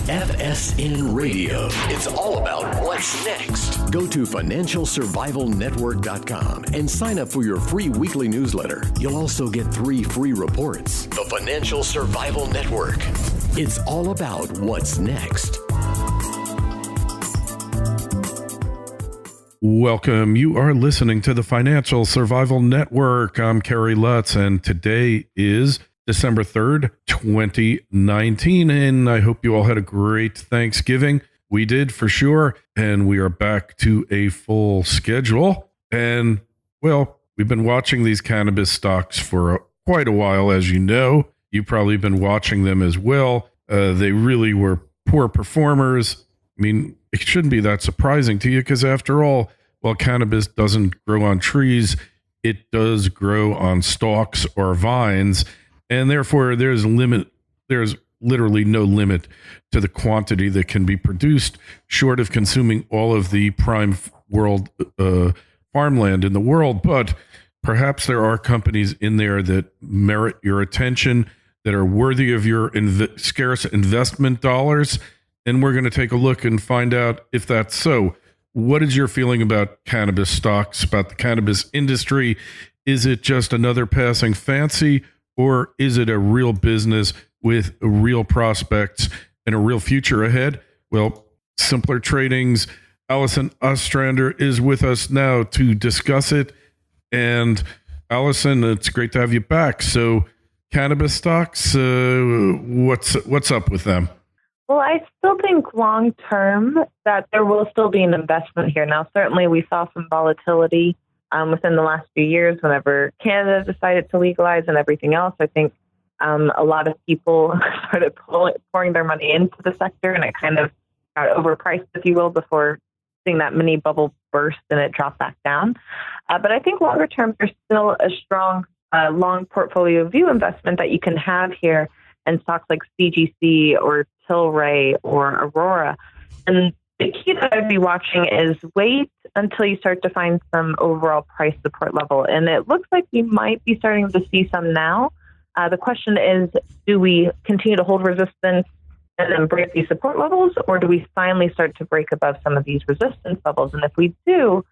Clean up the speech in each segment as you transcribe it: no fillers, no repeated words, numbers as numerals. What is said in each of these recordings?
FSN Radio. It's all about what's next. Go to financialsurvivalnetwork.com and sign up for your free weekly newsletter. You'll also get 3 free reports. The Financial Survival Network. It's all about what's next. Welcome. You are listening to the Financial Survival Network. I'm Kerry Lutz, and today is December 3rd, 2019, and I hope you all had a great Thanksgiving. We did for sure, and we are back to a full schedule. And, well, we've been watching these cannabis stocks for quite a while, as you know. You've probably been watching them as well. They really were poor performers. I mean, it shouldn't be that surprising to you because, after all, while cannabis doesn't grow on trees, it does grow on stalks or vines. And therefore, there's literally no limit to the quantity that can be produced, short of consuming all of the prime world farmland in the world. But perhaps there are companies in there that merit your attention, that are worthy of your scarce investment dollars. And we're going to take a look and find out if that's so. What is your feeling about cannabis stocks, about the cannabis industry? Is it just another passing fancy? Or is it a real business with real prospects and a real future ahead? Well, Simpler Trading's Allison Ostrander is with us now to discuss it. And Allison, it's great to have you back. So cannabis stocks, what's up with them? Well, I still think long term that there will still be an investment here. Now, certainly we saw some volatility within the last few years, whenever Canada decided to legalize and everything else. I think a lot of people started pouring their money into the sector, and it kind of got overpriced, if you will, before seeing that mini bubble burst and it dropped back down. But I think longer term, there's still a strong long portfolio view investment that you can have here in stocks like CGC or Tilray or Aurora. And the key that I'd be watching is wait until you start to find some overall price support level. And it looks like we might be starting to see some now. The question is, do we continue to hold resistance and then break these support levels, or do we finally start to break above some of these resistance levels? And if we do,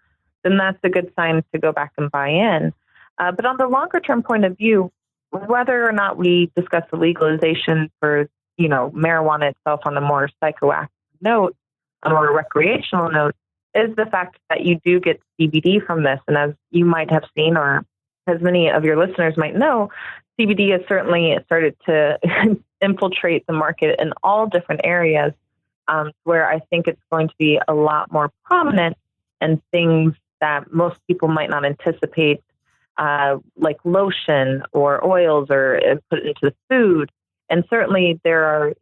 then that's a good sign to go back and buy in. But on the longer term point of view, whether or not we discuss the legalization for, marijuana itself on a more psychoactive note, or a recreational note, is the fact that you do get CBD from this. And as you might have seen, or as many of your listeners might know, CBD has certainly started to infiltrate the market in all different areas, where I think it's going to be a lot more prominent in things that most people might not anticipate, like lotion or oils or put into the food. And certainly there are,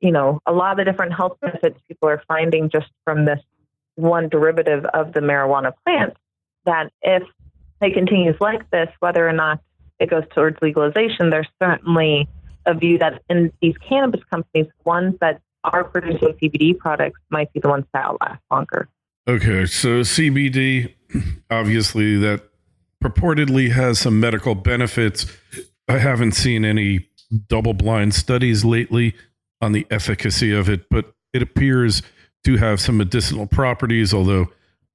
a lot of different health benefits people are finding just from this one derivative of the marijuana plant, that if it continues like this, whether or not it goes towards legalization, there's certainly a view that in these cannabis companies, ones that are producing CBD products might be the ones that outlast longer. Okay, so CBD, obviously that purportedly has some medical benefits. I haven't seen any double-blind studies lately on the efficacy of it, but it appears to have some medicinal properties, although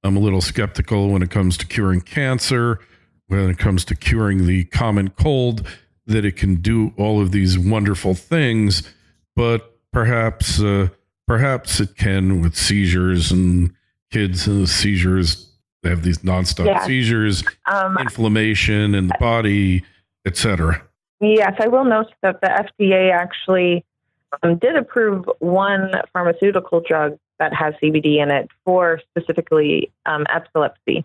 I'm a little skeptical when it comes to curing cancer, when it comes to curing the common cold, that it can do all of these wonderful things. But perhaps it can with seizures, and kids and seizures. They have these nonstop seizures, inflammation in the body, etc. Yes, I will note that the FDA actually did approve one pharmaceutical drug that has CBD in it for specifically epilepsy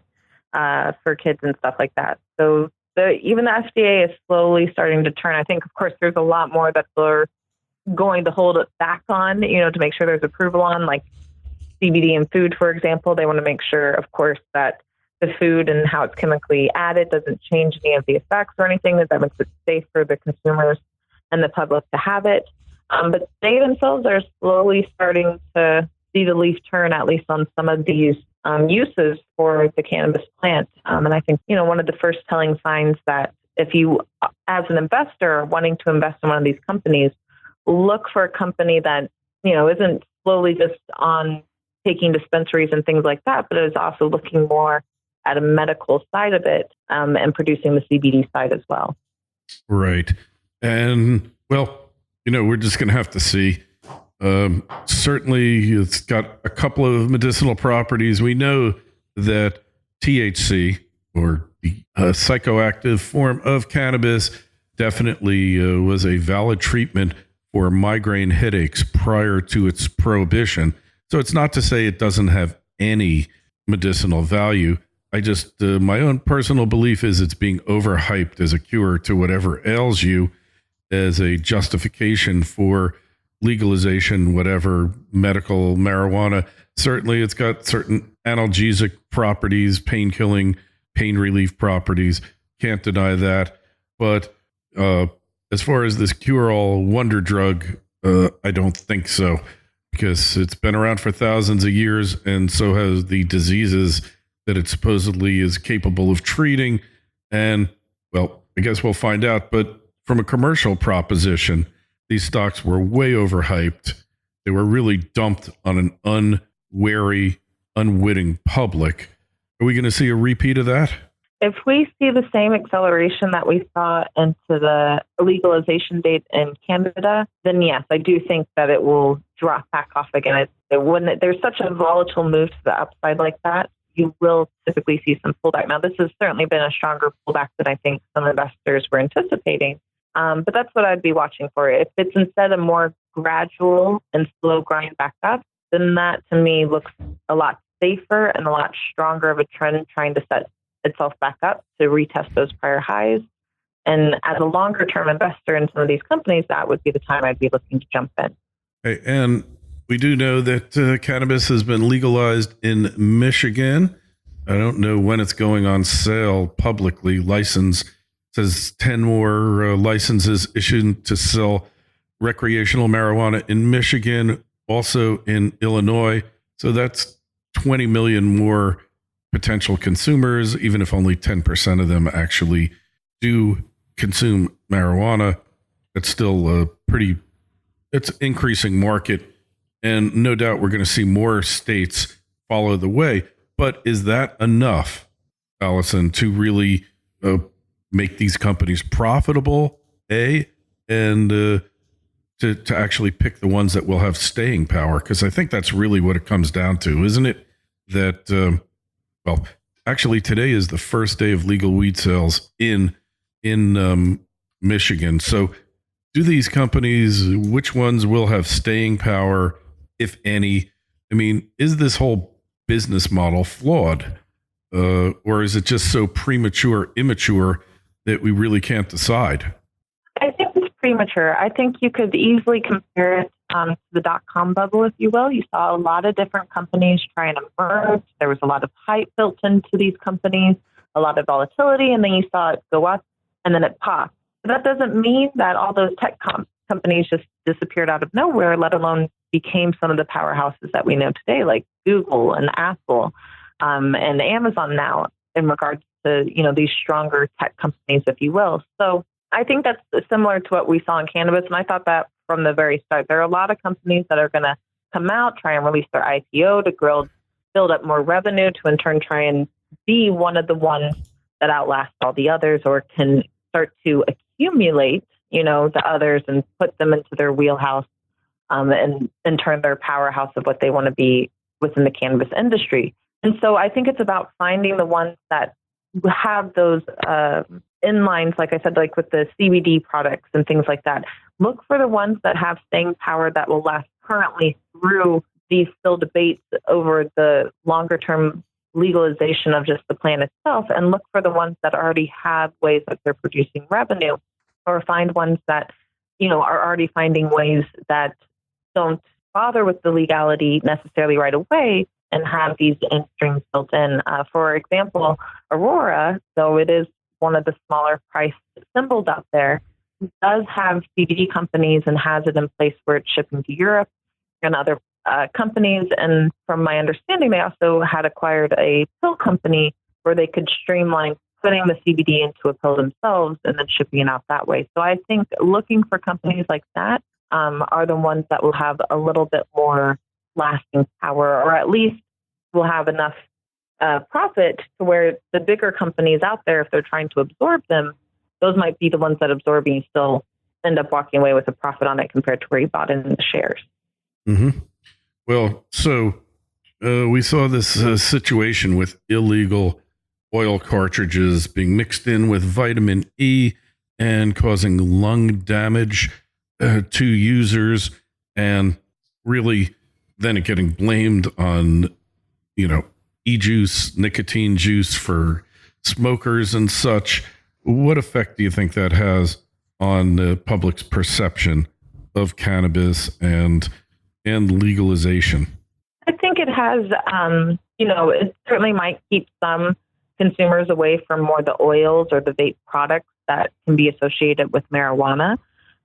for kids and stuff like that. So even the FDA is slowly starting to turn. I think, of course, there's a lot more that they're going to hold it back on, to make sure there's approval on, like CBD in food, for example. They want to make sure, of course, that the food and how it's chemically added doesn't change any of the effects or anything, that makes it safe for the consumers and the public to have it. But they themselves are slowly starting to see the leaf turn, at least on some of these uses for the cannabis plant. And I think, one of the first telling signs that if you, as an investor, are wanting to invest in one of these companies, look for a company that, isn't slowly just on taking dispensaries and things like that, but it was also looking more at a medical side of it and producing the CBD side as well. Right. And, well, we're just going to have to see. Certainly, it's got a couple of medicinal properties. We know that THC, or the psychoactive form of cannabis, definitely was a valid treatment for migraine headaches prior to its prohibition. So it's not to say it doesn't have any medicinal value. I just, my own personal belief is it's being overhyped as a cure to whatever ails you, as a justification for legalization, whatever medical marijuana. Certainly it's got certain analgesic properties, pain-killing, pain relief properties. Can't deny that. But as far as this cure-all wonder drug, I don't think so, because it's been around for thousands of years, and so has the diseases that it supposedly is capable of treating. And, well, I guess we'll find out. But from a commercial proposition, these stocks were way overhyped. They were really dumped on an unwary, unwitting public. Are we going to see a repeat of that? If we see the same acceleration that we saw into the legalization date in Canada, then yes, I do think that it will drop back off again. There's such a volatile move to the upside like that, you will typically see some pullback. Now, this has certainly been a stronger pullback than I think some investors were anticipating. But that's what I'd be watching for. If it's instead a more gradual and slow grind back up, then that to me looks a lot safer and a lot stronger of a trend trying to set itself back up to retest those prior highs. And as a longer term investor in some of these companies, that would be the time I'd be looking to jump in. Hey, and we do know that cannabis has been legalized in Michigan. I don't know when it's going on sale publicly. License says 10 more licenses issued to sell recreational marijuana in Michigan, also in Illinois. So that's 20 million more potential consumers, even if only 10% of them actually do consume marijuana. It's still it's an increasing market. And no doubt we're going to see more states follow the way. But is that enough, Allison, to really make these companies profitable, and to actually pick the ones that will have staying power? Because I think that's really what it comes down to, isn't it? That, well, actually today is the first day of legal weed sales in Michigan. So do these companies, which ones will have staying power, if any? I mean, is this whole business model flawed? Or is it just so immature that we really can't decide? I think it's premature. I think you could easily compare it to the dot-com bubble, if you will. You saw a lot of different companies try and emerge. There was a lot of hype built into these companies, a lot of volatility, and then you saw it go up and then it popped. But that doesn't mean that all those tech companies just disappeared out of nowhere, let alone became some of the powerhouses that we know today, like Google and Apple and Amazon now, in regards to, these stronger tech companies, if you will. So I think that's similar to what we saw in cannabis. And I thought that from the very start, there are a lot of companies that are going to come out, try and release their IPO to build up more revenue, to in turn try and be one of the ones that outlast all the others, or can start to accumulate, the others and put them into their wheelhouse, and in turn their powerhouse of what they want to be within the cannabis industry. And so I think it's about finding the ones that have those inlines, like I said, like with the CBD products and things like that. Look for the ones that have staying power that will last currently through these still debates over the longer term legalization of just the plant itself, and look for the ones that already have ways that they're producing revenue, or find ones that, are already finding ways that don't bother with the legality necessarily right away and have these end streams built in. For example, Aurora, though it is one of the smaller price symbols out there, does have CBD companies and has it in place where it's shipping to Europe and other companies. And from my understanding, they also had acquired a pill company where they could streamline putting the CBD into a pill themselves and then shipping it out that way. So I think looking for companies like that are the ones that will have a little bit more lasting power, or at least will have enough profit to where the bigger companies out there, if they're trying to absorb them, those might be the ones that absorb and you still end up walking away with a profit on it compared to where you bought in the shares. Mm-hmm. Well, so we saw this situation with illegal oil cartridges being mixed in with vitamin E and causing lung damage to users, and really then it getting blamed on, e-juice, nicotine juice for smokers and such. What effect do you think that has on the public's perception of cannabis and legalization? I think it has, it certainly might keep some consumers away from more the oils or the vape products that can be associated with marijuana.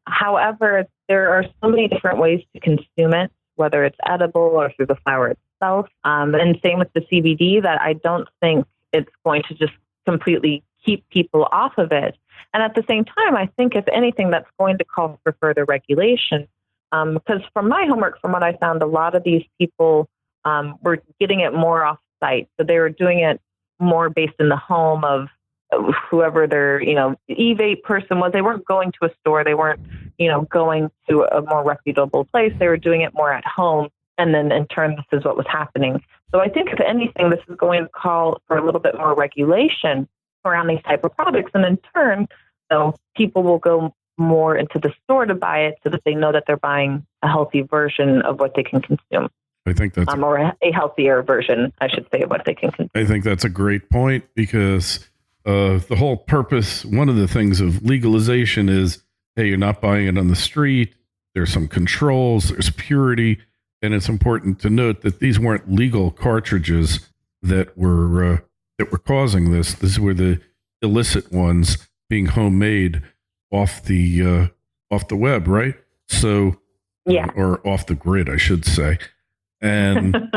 However, there are so many different ways to consume it, whether it's edible or through the flower itself. And same with the CBD, that I don't think it's going to just completely keep people off of it. And at the same time, I think if anything, that's going to call for further regulation. Because from my homework, from what I found, a lot of these people were getting it more off site. So they were doing it more based in the home of whoever their, e-vape person was. They weren't going to a store. They weren't, going to a more reputable place. They were doing it more at home. And then in turn, this is what was happening. So I think if anything, this is going to call for a little bit more regulation around these type of products. And in turn, people will go more into the store to buy it so that they know that they're buying a healthy version of what they can consume. I think that's or a healthier version, I should say, of what they can consume. I think that's a great point, because the whole purpose, one of the things of legalization is, hey, you're not buying it on the street. There's some controls, there's purity. And it's important to note that these weren't legal cartridges that were causing this. These were the illicit ones being homemade off the web, right? So, yeah, or off the grid, I should say. And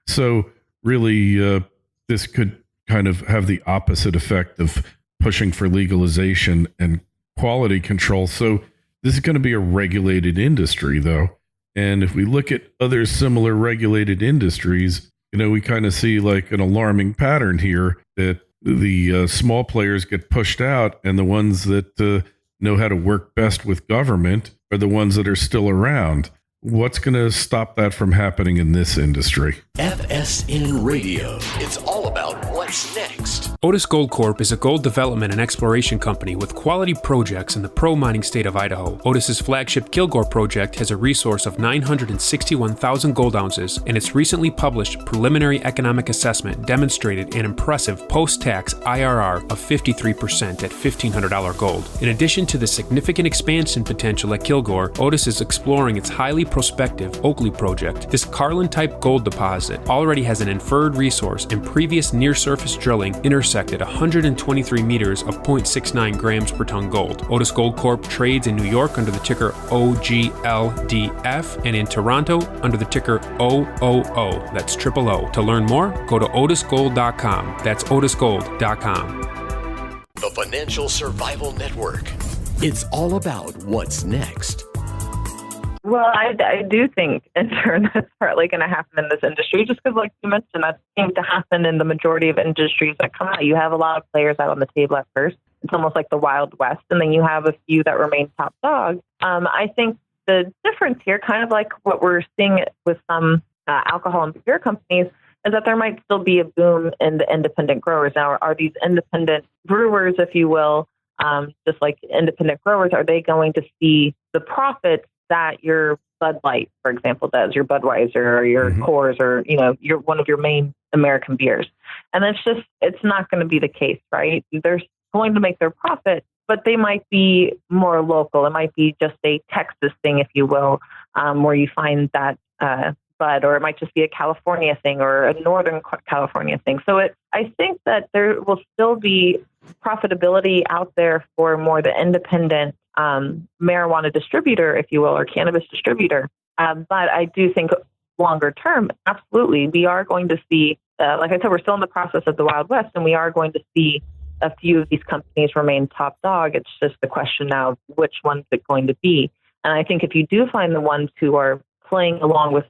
so really, this could kind of have the opposite effect of pushing for legalization and quality control. So this is going to be a regulated industry, though. And if we look at other similar regulated industries, we kind of see like an alarming pattern here, that the small players get pushed out, and the ones that know how to work best with government are the ones that are still around. What's going to stop that from happening in this industry? FSN Radio. It's all about what's next. Otis Gold Corp is a gold development and exploration company with quality projects in the pro-mining state of Idaho. Otis's flagship Kilgore project has a resource of 961,000 gold ounces, and its recently published preliminary economic assessment demonstrated an impressive post-tax IRR of 53% at $1,500 gold. In addition to the significant expansion potential at Kilgore, Otis is exploring its highly prospective Oakley project. This Carlin-type gold deposit already has an inferred resource, and previous near-surface drilling intersected 123 meters of 0.69 grams per ton gold. Otis Gold Corp trades in New York under the ticker OGLDF and in Toronto under the ticker OOO. That's triple O. To learn more, go to otisgold.com. That's otisgold.com. The Financial Survival Network. It's all about what's next. Well, I do think, in turn, that's partly going to happen in this industry, just because, like you mentioned, that seems to happen in the majority of industries that come out. You have a lot of players out on the table at first. It's almost like the Wild West, and then you have a few that remain top dog. I think the difference here, kind of like what we're seeing with some alcohol and beer companies, is that there might still be a boom in the independent growers. Now, are these independent brewers, if you will, just like independent growers, are they going to see the profits that your Bud Light, for example, does, your Budweiser or your Coors, or, your one of your main American beers? And it's not going to be the case, right? They're going to make their profit, but they might be more local. It might be just a Texas thing, if you will, where you find that Bud, or it might just be a California thing or a Northern California thing. So I think that there will still be profitability out there for more the independent marijuana distributor, if you will, or cannabis distributor. But I do think longer term, absolutely, we are going to see, like I said, we're still in the process of the Wild West, and we are going to see a few of these companies remain top dog. It's just the question now, which one's it going to be? And I think if you do find the ones who are playing along with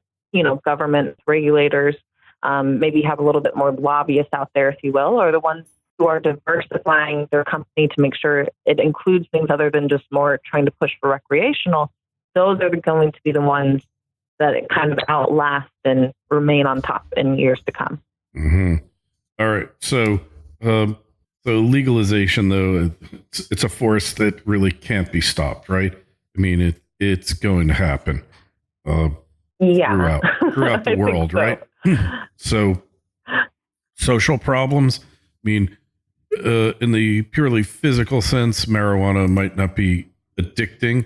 government regulators, maybe have a little bit more lobbyists out there, if you will, or the ones who are diversifying their company to make sure it includes things other than just more trying to push for recreational. Those are going to be the ones that it kind of outlast and remain on top in years to come. Mm-hmm. All right. So legalization, though, it's a force that really can't be stopped, right? I mean, it's going to happen throughout the world, so. Right? So social problems, I mean, in the purely physical sense, marijuana might not be addicting,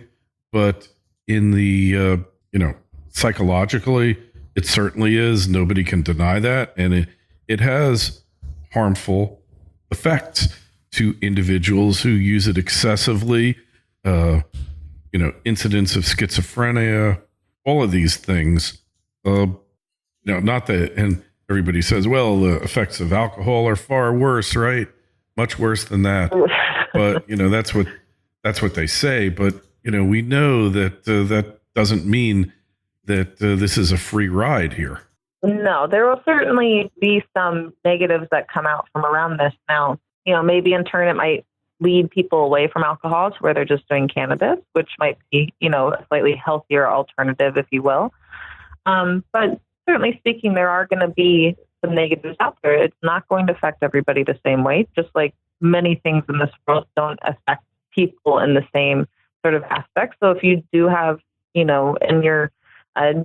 but in the, psychologically, it certainly is. Nobody can deny that. And it has harmful effects to individuals who use it excessively, incidents of schizophrenia, all of these things. Not that, and everybody says, well, the effects of alcohol are far worse, right? Much worse than that. But, that's what they say. But, we know that that doesn't mean that this is a free ride here. No, there will certainly be some negatives that come out from around this. Now, maybe in turn it might lead people away from alcohol to where they're just doing cannabis, which might be, a slightly healthier alternative, if you will. But certainly speaking, there are going to be some negatives out there. It's not going to affect everybody the same way, just like many things in this world don't affect people in the same sort of aspect. So if you do have, in your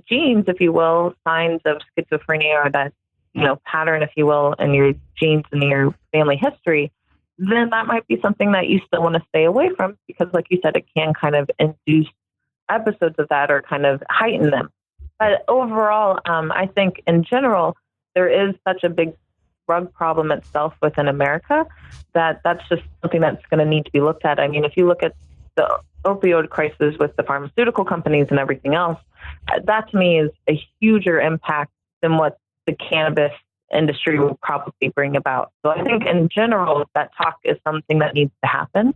genes, if you will, signs of schizophrenia or that, pattern, if you will, in your genes and your family history, then that might be something that you still want to stay away from because, like you said, it can kind of induce episodes of that or kind of heighten them. But overall, I think in general, there is such a big drug problem itself within America that's just something that's going to need to be looked at. I mean, if you look at the opioid crisis with the pharmaceutical companies and everything else, that to me is a huger impact than what the cannabis industry will probably bring about. So I think in general, that talk is something that needs to happen.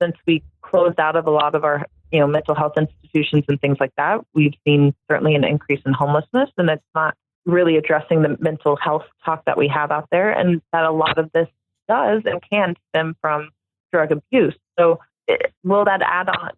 Since we closed out of a lot of our mental health institutions and things like that, we've seen certainly an increase in homelessness, and it's not really addressing the mental health talk that we have out there, and that a lot of this does and can stem from drug abuse. So will that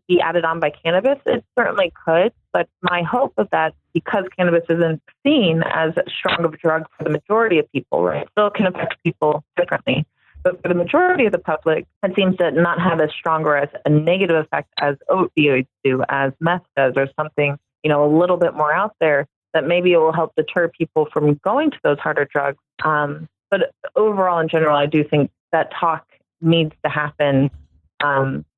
be added on by cannabis? It certainly could, but my hope is that because cannabis isn't seen as strong of a drug for the majority of people, right, it still can affect people differently. But for the majority of the public, it seems to not have as strong or as a negative effect as opioids do, as meth does, or something, a little bit more out there that maybe it will help deter people from going to those harder drugs. But overall, in general, I do think that talk needs to happen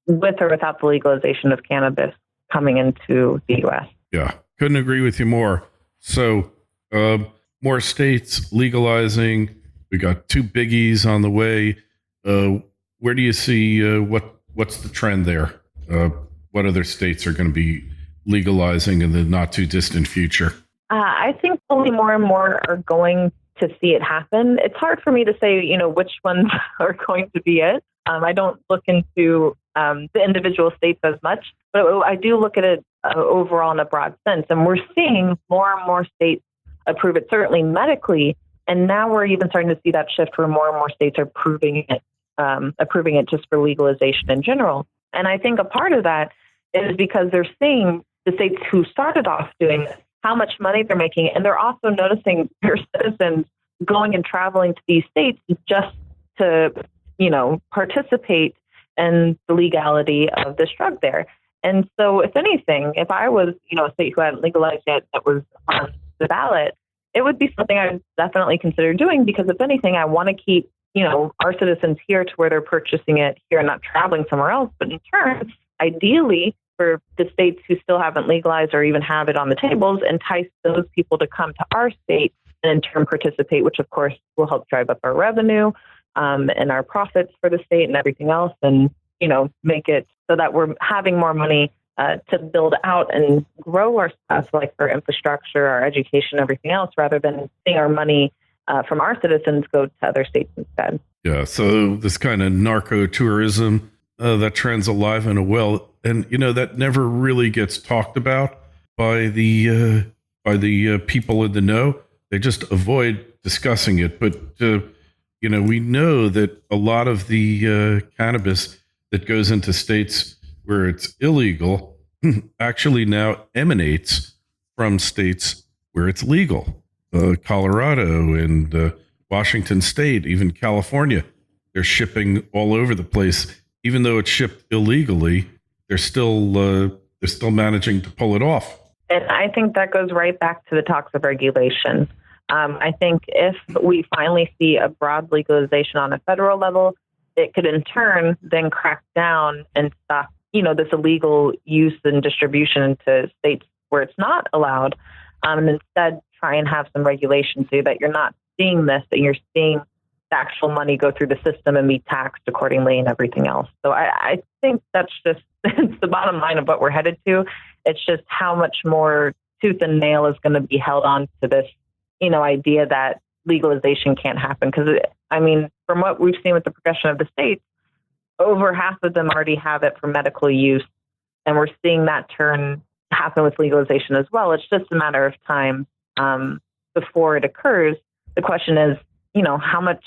with or without the legalization of cannabis coming into the U.S. Yeah, couldn't agree with you more. So more states legalizing. We got two biggies on the way. Where do you see what's the trend there? What other states are going to be legalizing in the not too distant future? I think only more and more are going to see it happen. It's hard for me to say, which ones are going to be it. I don't look into the individual states as much, but I do look at it overall in a broad sense. And we're seeing more and more states approve it, certainly medically. And now we're even starting to see that shift where more and more states are approving it just for legalization in general. And I think a part of that is because they're seeing the states who started off doing this, how much money they're making. And they're also noticing their citizens going and traveling to these states just to, participate in the legality of this drug there. And so if anything, if I was, a state who hadn't legalized yet that was on the ballot, it would be something I would definitely consider doing because if anything, I want to keep, our citizens here to where they're purchasing it here and not traveling somewhere else. But in turn, ideally, for the states who still haven't legalized or even have it on the tables, entice those people to come to our state and in turn participate, which of course will help drive up our revenue and our profits for the state and everything else, and make it so that we're having more money to build out and grow our stuff, like for infrastructure, our education, everything else, rather than seeing our money from our citizens go to other states instead. Yeah, so this kind of narco tourism, that trend's alive and well, and that never really gets talked about by the by the people in the know. They just avoid discussing it. But, we know that a lot of the cannabis that goes into states where it's illegal actually now emanates from states where it's legal. Colorado and Washington State, even California, they're shipping all over the place. Even though it's shipped illegally, they're still managing to pull it off. And I think that goes right back to the talks of regulation. I think if we finally see a broad legalization on a federal level, it could in turn then crack down and stop, this illegal use and distribution into states where it's not allowed, and instead try and have some regulation so that you're not seeing this, that you're seeing the actual money go through the system and be taxed accordingly and everything else. So I think that's just it's the bottom line of what we're headed to. It's just how much more tooth and nail is going to be held on to this, idea that legalization can't happen. Because, from what we've seen with the progression of the states, over half of them already have it for medical use. And we're seeing that turn happen with legalization as well. It's just a matter of time before it occurs. The question is, how much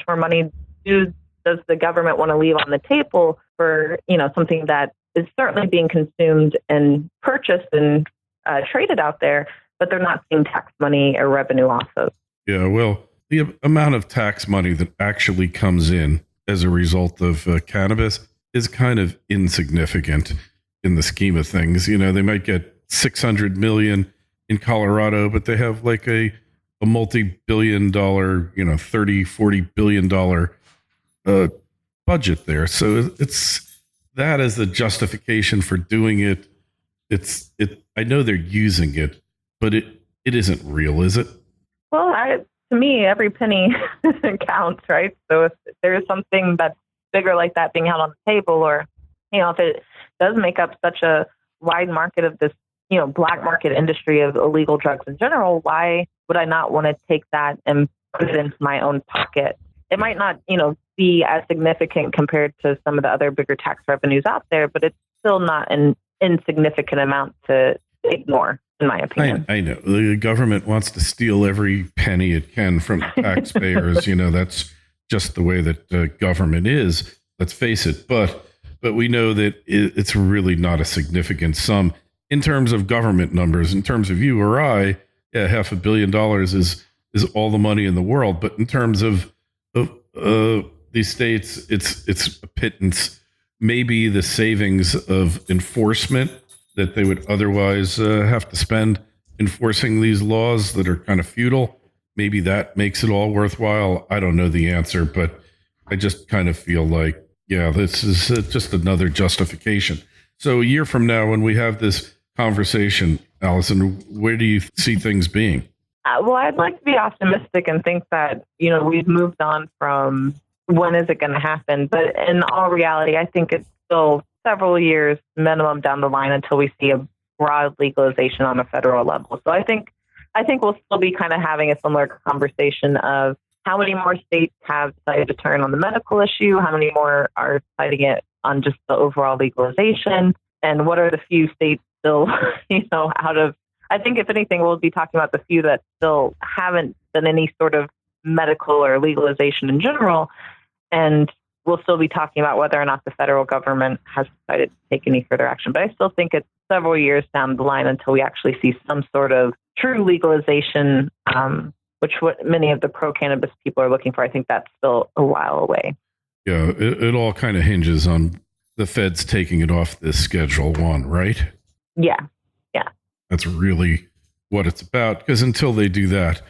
more money does the government want to leave on the table for, something that is certainly being consumed and purchased and traded out there, but they're not seeing tax money or revenue off of. Yeah, well, the amount of tax money that actually comes in as a result of cannabis is kind of insignificant in the scheme of things. They might get $600 million in Colorado, but they have like a multi-billion dollar, $30-40 billion budget there. So it's that as the justification for doing it. I know they're using it, but it isn't real, is it? Well, to me, every penny counts, right? So if there is something that's bigger like that being held on the table, or, if it does make up such a wide market of this, black market industry of illegal drugs in general, why would I not want to take that and put it into my own pocket? It might not, be as significant compared to some of the other bigger tax revenues out there, but it's still not an insignificant amount to ignore, in my opinion. I know the government wants to steal every penny it can from taxpayers. That's just the way that government is. Let's face it. But we know that it's really not a significant sum in terms of government numbers. In terms of you or I, $500 million is all the money in the world. But in terms of these states, it's a pittance. Maybe the savings of enforcement that they would otherwise have to spend enforcing these laws that are kind of futile. Maybe that makes it all worthwhile. I don't know the answer, but I just kind of feel like, this is just another justification. So a year from now, when we have this conversation, Allison, where do you see things being? Well, I'd like to be optimistic and think that, we've moved on from when is it going to happen. But in all reality, I think it's still several years minimum down the line until we see a broad legalization on a federal level. So I think we'll still be kind of having a similar conversation of how many more states have decided to turn on the medical issue, how many more are deciding it on just the overall legalization, and what are the few states still, out of, I think if anything, we'll be talking about the few that still haven't done any sort of medical or legalization in general. And we'll still be talking about whether or not the federal government has decided to take any further action. But I still think it's several years down the line until we actually see some sort of true legalization, which what many of the pro-cannabis people are looking for. I think that's still a while away. Yeah, it all kind of hinges on the feds taking it off this Schedule 1, right? Yeah. That's really what it's about. Because until they do that,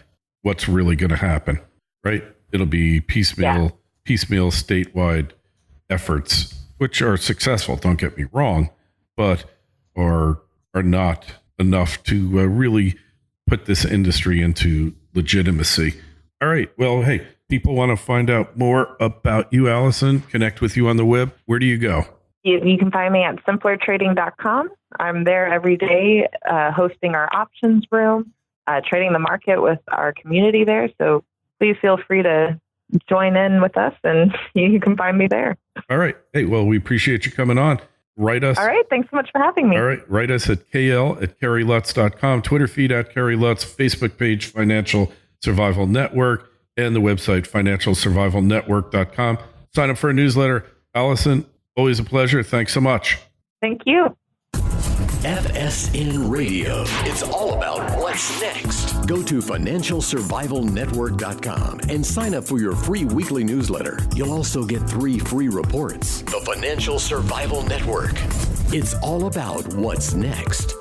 what's really going to happen, right? It'll be piecemeal statewide efforts, which are successful, don't get me wrong, but are not enough to really put this industry into legitimacy. All right. Well, hey, people want to find out more about you, Allison, connect with you on the web. Where do you go? You can find me at simplertrading.com. I'm there every day hosting our options room, trading the market with our community there. So please feel free to join in with us, and you can find me there. All right. Hey, well, we appreciate you coming on. Write us. All right. Thanks so much for having me. All right. Write us at kl@kerrylutz.com, Twitter feed @KerryLutz, Facebook page, Financial Survival Network, and the website, financialsurvivalnetwork.com. Sign up for a newsletter. Allison, always a pleasure. Thanks so much. Thank you. FSN Radio. It's all about what's next. Go to financialsurvivalnetwork.com and sign up for your free weekly newsletter. You'll also get 3 free reports. The Financial Survival Network. It's all about what's next.